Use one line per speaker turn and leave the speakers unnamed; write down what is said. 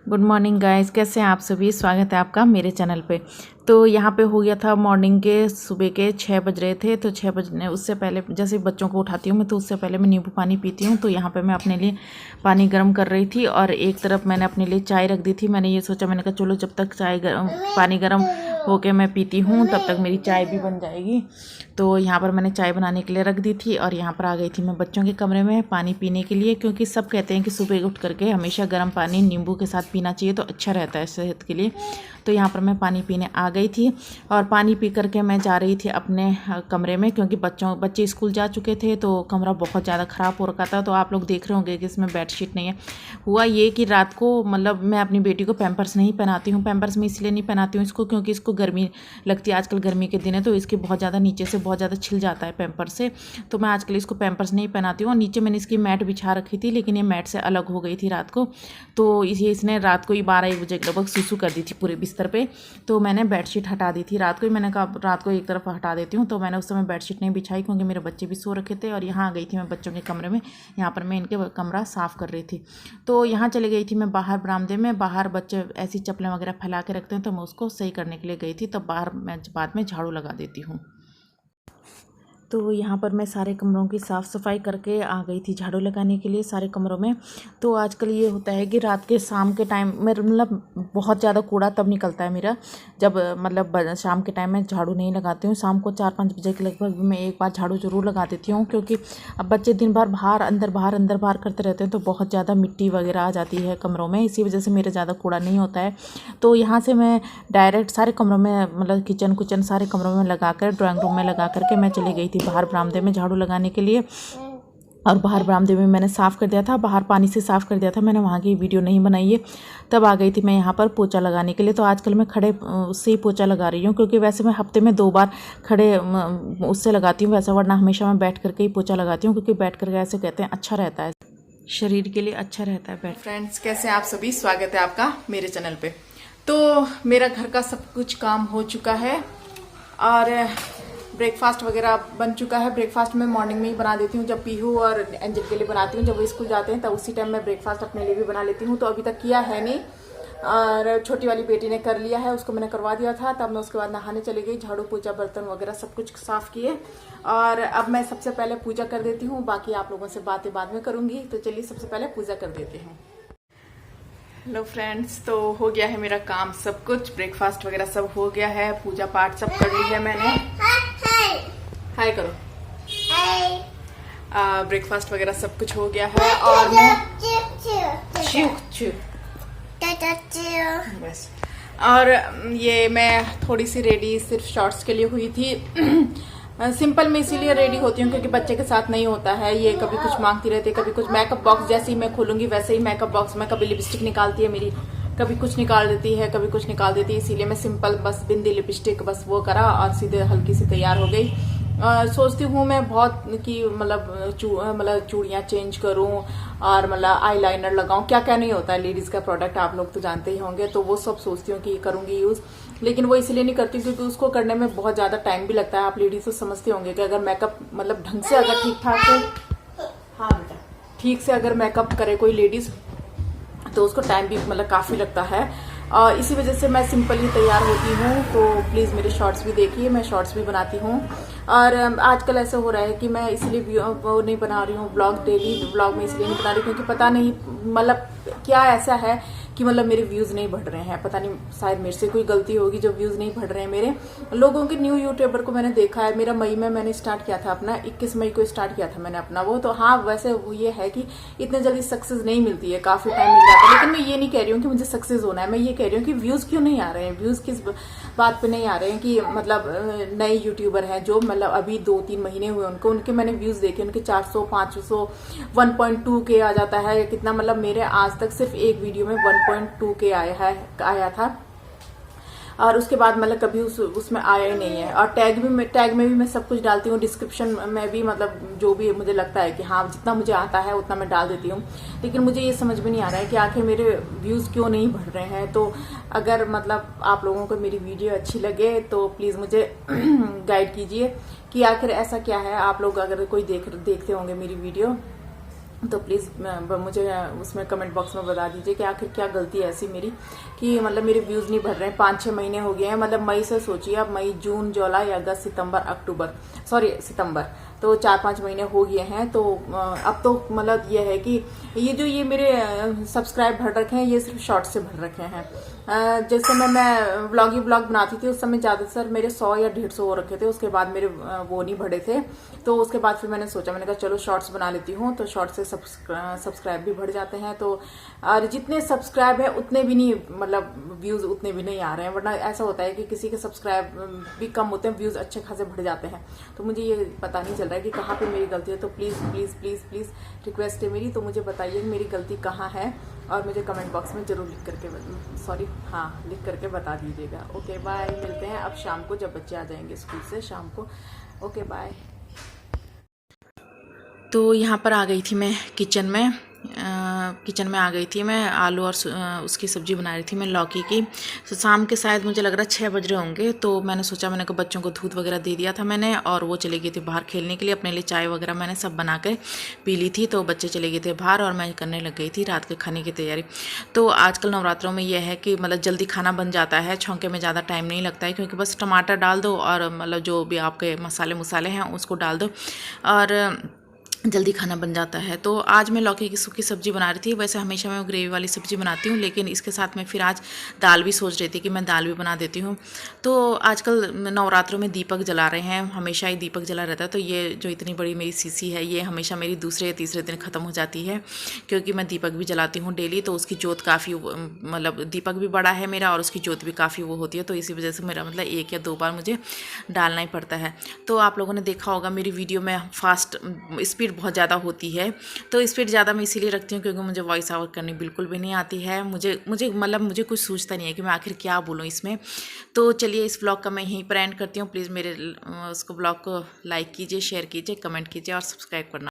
Good morning guys, कैसे हैं आप सभी। स्वागत है आपका मेरे चैनल पे। तो यहाँ पे हो गया था मॉर्निंग के सुबह के 6 बज रहे थे। तो 6 बजने उससे पहले जैसे बच्चों को उठाती हूँ मैं, तो उससे पहले मैं नींबू पानी पीती हूँ। तो यहाँ पे मैं अपने लिए पानी गर्म कर रही थी और एक तरफ मैंने अपने लिए चाय रख दी थी। मैंने ये सोचा, मैंने कहा चलो जब तक पानी गर्म होके मैं पीती हूँ तब तक मेरी चाय भी बन जाएगी। तो यहाँ पर मैंने चाय बनाने के लिए रख दी थी और यहाँ पर आ गई थी मैं बच्चों के कमरे में पानी पीने के लिए, क्योंकि सब कहते हैं कि सुबह उठ करके हमेशा गर्म पानी नींबू के साथ पीना चाहिए, तो अच्छा रहता है सेहत के लिए। तो यहाँ पर मैं पानी पीने आ गई थी और पानी पी करके मैं जा रही थी अपने कमरे में, क्योंकि बच्चे स्कूल जा चुके थे तो कमरा बहुत ज़्यादा ख़राब हो रखा था। तो आप लोग देख रहे होंगे कि इसमें बेडशीट नहीं है। हुआ ये कि रात को मतलब मैं अपनी बेटी को पैम्पर्स नहीं पहनाती हूँ। पैम्पर्स में इसलिए नहीं पहनाती हूँ इसको क्योंकि इसको गर्मी लगती है। आजकल गर्मी के दिन है तो इसके बहुत ज़्यादा नीचे से बहुत ज़्यादा छिल जाता है पैम्पर्स से। तो मैं आजकल इसको पैम्पर्स नहीं पहनाती हूँ। और नीचे मैंने इसकी मैट बिछा रखी थी, लेकिन ये मैट से अलग हो गई थी रात को। तो इसने रात को ही 12-1 बजे के लगभग सुसु कर दी थी पूरे बिस्तर पे। तो मैंने बेडशीट हटा दी थी रात को ही। मैंने कहा रात को एक तरफ हटा देती हूँ। तो मैंने उस समय बेडशीट नहीं बिछाई क्योंकि मेरे बच्चे भी सो रखे थे। और यहाँ आ गई थी मैं बच्चों के कमरे में। यहाँ पर मैं इनके कमरा साफ़ कर रही थी। तो यहाँ चली गई थी मैं बाहर बरामदे में। बाहर बच्चे ऐसी चप्पलें वगैरह फैला के रखते हैं, तो मैं उसको सही करने के लिए गई थी। तब बाहर मैं बाद में झाड़ू लगा देती हूँ। तो यहाँ पर मैं सारे कमरों की साफ़ सफाई करके आ गई थी झाड़ू लगाने के लिए सारे कमरों में। तो आजकल ये होता है कि रात के शाम के टाइम में मतलब बहुत ज़्यादा कूड़ा तब निकलता है मेरा, जब मतलब शाम के टाइम में झाड़ू नहीं लगाती हूँ। शाम को 4-5 बजे के लगभग मैं एक बार झाड़ू ज़रूर लगा देती हूँ, क्योंकि अब बच्चे दिन भर बाहर अंदर बाहर करते रहते हैं तो बहुत ज़्यादा मिट्टी वगैरह आ जाती है कमरों में। इसी वजह से मेरा ज़्यादा कूड़ा नहीं होता है। तो यहाँ से मैं डायरेक्ट सारे कमरों में मतलब किचन सारे कमरों में लगा कर, ड्राइंग रूम में लगा करके मैं चली गई थी बाहर बरामदे में झाड़ू लगाने के लिए। और बाहर बरामदे में मैंने साफ़ कर दिया था, बाहर पानी से साफ़ कर दिया था मैंने, वहाँ की वीडियो नहीं बनाई है। तब आ गई थी मैं यहाँ पर पोछा लगाने के लिए। तो आजकल मैं खड़े उससे ही पोछा लगा रही हूँ, क्योंकि वैसे मैं हफ्ते में 2 बार खड़े उससे लगाती हूँ वैसा, वरना हमेशा मैं बैठ करके ही पोछा लगाती हूँ, क्योंकि बैठ करके ऐसे कहते हैं अच्छा रहता है, शरीर के लिए अच्छा रहता है बैठ।
फ्रेंड्स, कैसे हैं आप सभी। स्वागत है आपका मेरे चैनल पे। तो मेरा घर का सब कुछ काम हो चुका है और ब्रेकफास्ट वगैरह बन चुका है। ब्रेकफास्ट मैं मॉर्निंग में ही बना देती हूँ, जब पीहू और एंजल के लिए बनाती हूँ। जब वो स्कूल जाते हैं तब उसी टाइम मैं ब्रेकफास्ट अपने लिए भी बना लेती हूँ। तो अभी तक किया है नहीं, और छोटी वाली बेटी ने कर लिया है, उसको मैंने करवा दिया था। तब मैं उसके बाद नहाने चली गई, झाड़ू पोछा बर्तन वगैरह सब कुछ साफ किए। और अब मैं सबसे पहले पूजा कर देती हूँ, बाकी आप लोगों से बातें बाद में करूँगी। तो चलिए सबसे पहले पूजा कर देती हूँ। हेलो फ्रेंड्स, तो हो गया है मेरा काम सब कुछ, ब्रेकफास्ट वगैरह सब हो गया है, पूजा पाठ सब कर ली है मैंने। हाय करो। ब्रेकफास्ट वगैरह सब कुछ हो गया है और मैं बस। और ये मैं थोड़ी सी रेडी सिर्फ शॉर्ट्स के लिए हुई थी। सिंपल में इसीलिए रेडी होती हूँ क्योंकि बच्चे के साथ नहीं होता है। ये कभी कुछ मांगती रहती है, कभी कुछ। मेकअप बॉक्स जैसे ही मैं खोलूंगी वैसे ही मेकअप बॉक्स में कभी लिपस्टिक निकालती है मेरी, कभी कुछ निकाल देती है, कभी कुछ निकाल देती है। इसीलिए मैं सिंपल बस बिंदी लिपस्टिक बस वो करा और सीधे हल्की सी तैयार हो गई। सोचती हूँ मैं बहुत कि मतलब चूड़ियाँ चेंज करूँ और मतलब आई लाइनर लगाऊँ, क्या क्या नहीं होता है लेडीज़ का प्रोडक्ट, आप लोग तो जानते ही होंगे। तो वो सब सोचती हूँ कि करूँगी यूज़, लेकिन वो इसलिए नहीं करती क्योंकि उसको करने में बहुत ज़्यादा टाइम भी लगता है। आप लेडीज़ तो समझते होंगे कि अगर मेकअप मतलब ढंग से अगर ठीक ठाक से, हाँ बेटा, ठीक से अगर मेकअप करे कोई लेडीज़ तो उसको टाइम भी मतलब काफ़ी लगता है। और इसी वजह से मैं सिंपल ही तैयार होती हूँ। तो प्लीज़ मेरे शॉर्ट्स भी देखिए, मैं शॉर्ट्स भी बनाती हूँ। और आजकल ऐसा हो रहा है कि मैं इसलिए वो नहीं बना रही हूँ ब्लॉग, डेली ब्लॉग में इसलिए नहीं बना रही क्योंकि पता नहीं मतलब क्या ऐसा है कि मतलब मेरे व्यूज़ नहीं बढ़ रहे हैं। पता नहीं, शायद मेरे से कोई गलती होगी जो व्यूज़ नहीं बढ़ रहे हैं मेरे। लोगों के न्यू यूट्यूबर को मैंने देखा है, मेरा मई में मैंने स्टार्ट किया था अपना, 21 मई को स्टार्ट किया था मैंने अपना वो। तो हाँ, वैसे वो ये है कि इतने जल्दी सक्सेस नहीं मिलती है, काफ़ी टाइम मिल जाता है। लेकिन मैं ये नहीं कह रही हूँ कि मुझे सक्सेस होना है, मैं ये कह रही हूँ कि व्यूज़ क्यों नहीं आ रहे हैं। व्यूज़ किस बात पे नहीं आ रहे हैं कि मतलब नए यूट्यूबर हैं जो मतलब अभी 2-3 महीने हुए उनके मैंने व्यूज़ देखे, उनके 400, 500, 1.2 के आ जाता है कितना। मतलब मेरे आज तक सिर्फ एक वीडियो में 1.2 के आया था और उसके बाद मतलब कभी उसमें आया ही नहीं है। और टैग में भी मैं सब कुछ डालती हूँ, डिस्क्रिप्शन में भी मतलब जो भी मुझे लगता है कि हाँ जितना मुझे आता है उतना मैं डाल देती हूँ। लेकिन मुझे ये समझ में नहीं आ रहा है कि आखिर मेरे व्यूज़ क्यों नहीं बढ़ रहे हैं। तो अगर मतलब आप लोगों को मेरी वीडियो अच्छी लगे तो प्लीज़ मुझे गाइड कीजिए कि आखिर ऐसा क्या है। आप लोग अगर कोई देखते होंगे मेरी वीडियो तो प्लीज़ मुझे उसमें कमेंट बॉक्स में बता दीजिए कि आखिर क्या गलती है ऐसी मेरी कि मतलब मेरे व्यूज़ नहीं बढ़ रहे हैं। 5-6 महीने हो गए हैं, मतलब मई से सोचिए, अब मई, जून, जुलाई, अगस्त, सितंबर, तो 4-5 महीने हो गए हैं। तो अब तो मतलब ये है कि ये मेरे सब्सक्राइब बढ़ रखे हैं, ये सिर्फ शॉर्ट्स से बढ़ रखे हैं। जिस समय मैं व्लॉग बनाती थी उस समय ज़्यादातर मेरे 100 या 150 हो रखे थे, उसके बाद मेरे वो नहीं बढ़े थे। तो उसके बाद फिर मैंने सोचा, मैंने कहा चलो शॉर्ट्स बना लेती हूँ, तो शॉर्ट्स से सब्सक्राइब भी बढ़ जाते हैं। तो और जितने सब्सक्राइब है उतने भी नहीं, मतलब व्यूज़ उतने भी नहीं आ रहे हैं, वरना ऐसा होता है कि किसी के सब्सक्राइब भी कम होते हैं, व्यूज़ अच्छे खासे बढ़ जाते हैं। तो मुझे ये पता नहीं चल रहा है कि कहाँ पे मेरी गलती है। तो please please please please request है मेरी, तो मुझे बताइए मेरी गलती कहाँ है, और मुझे कमेंट बॉक्स में ज़रूर लिख करके बता दीजिएगा। ओके बाय, मिलते हैं अब शाम को जब बच्चे आ जाएंगे स्कूल से शाम को। Okay bye.
तो यहाँ पर आ गई थी मैं किचन में आ गई थी मैं। आलू और उसकी सब्ज़ी बना रही थी मैं, लौकी की। तो शाम के शायद मुझे लग रहा है 6 बज रहे होंगे। तो मैंने सोचा, मैंने कहा बच्चों को दूध वगैरह दे दिया था मैंने, और वो चले गए थे बाहर खेलने के लिए। अपने लिए चाय वगैरह मैंने सब बना के पी ली थी। तो बच्चे चले गए थे बाहर और मैं करने लग गई थी रात के खाने की तैयारी। तो आजकल नवरात्रों में यह है कि मतलब जल्दी खाना बन जाता है, छौंके में ज़्यादा टाइम नहीं लगता है, क्योंकि बस टमाटर डाल दो और मतलब जो भी आपके मसाले हैं उसको डाल दो और जल्दी खाना बन जाता है। तो आज मैं लौकी की सूखी सब्ज़ी बना रही थी। वैसे हमेशा मैं ग्रेवी वाली सब्ज़ी बनाती हूँ, लेकिन इसके साथ में फिर आज दाल भी सोच रही थी कि मैं दाल भी बना देती हूँ। तो आजकल नवरात्रों में दीपक जला रहे हैं, हमेशा ही दीपक जला रहता है। तो ये जो इतनी बड़ी मेरी सीसी है, ये हमेशा मेरी दूसरे या तीसरे दिन ख़त्म हो जाती है, क्योंकि मैं दीपक भी जलाती हूँ डेली। तो उसकी जोत काफ़ी, मतलब दीपक भी बड़ा है मेरा और उसकी जोत भी काफ़ी वो होती है। तो इसी वजह से मेरा मतलब 1 या 2 बार मुझे डालना ही पड़ता है। तो आप लोगों ने देखा होगा मेरी वीडियो में फास्ट स्पीड बहुत ज़्यादा होती है। तो स्पीड ज़्यादा मैं इसीलिए रखती हूँ क्योंकि मुझे वॉइस ओवर करनी बिल्कुल भी नहीं आती है। मुझे कुछ सूझता नहीं है कि मैं आखिर क्या बोलूँ इसमें। तो चलिए इस ब्लॉग का मैं यहीं पर एंड करती हूँ। प्लीज़ मेरे उसको ब्लॉग को लाइक कीजिए, शेयर कीजिए, कमेंट कीजिए और सब्सक्राइब करना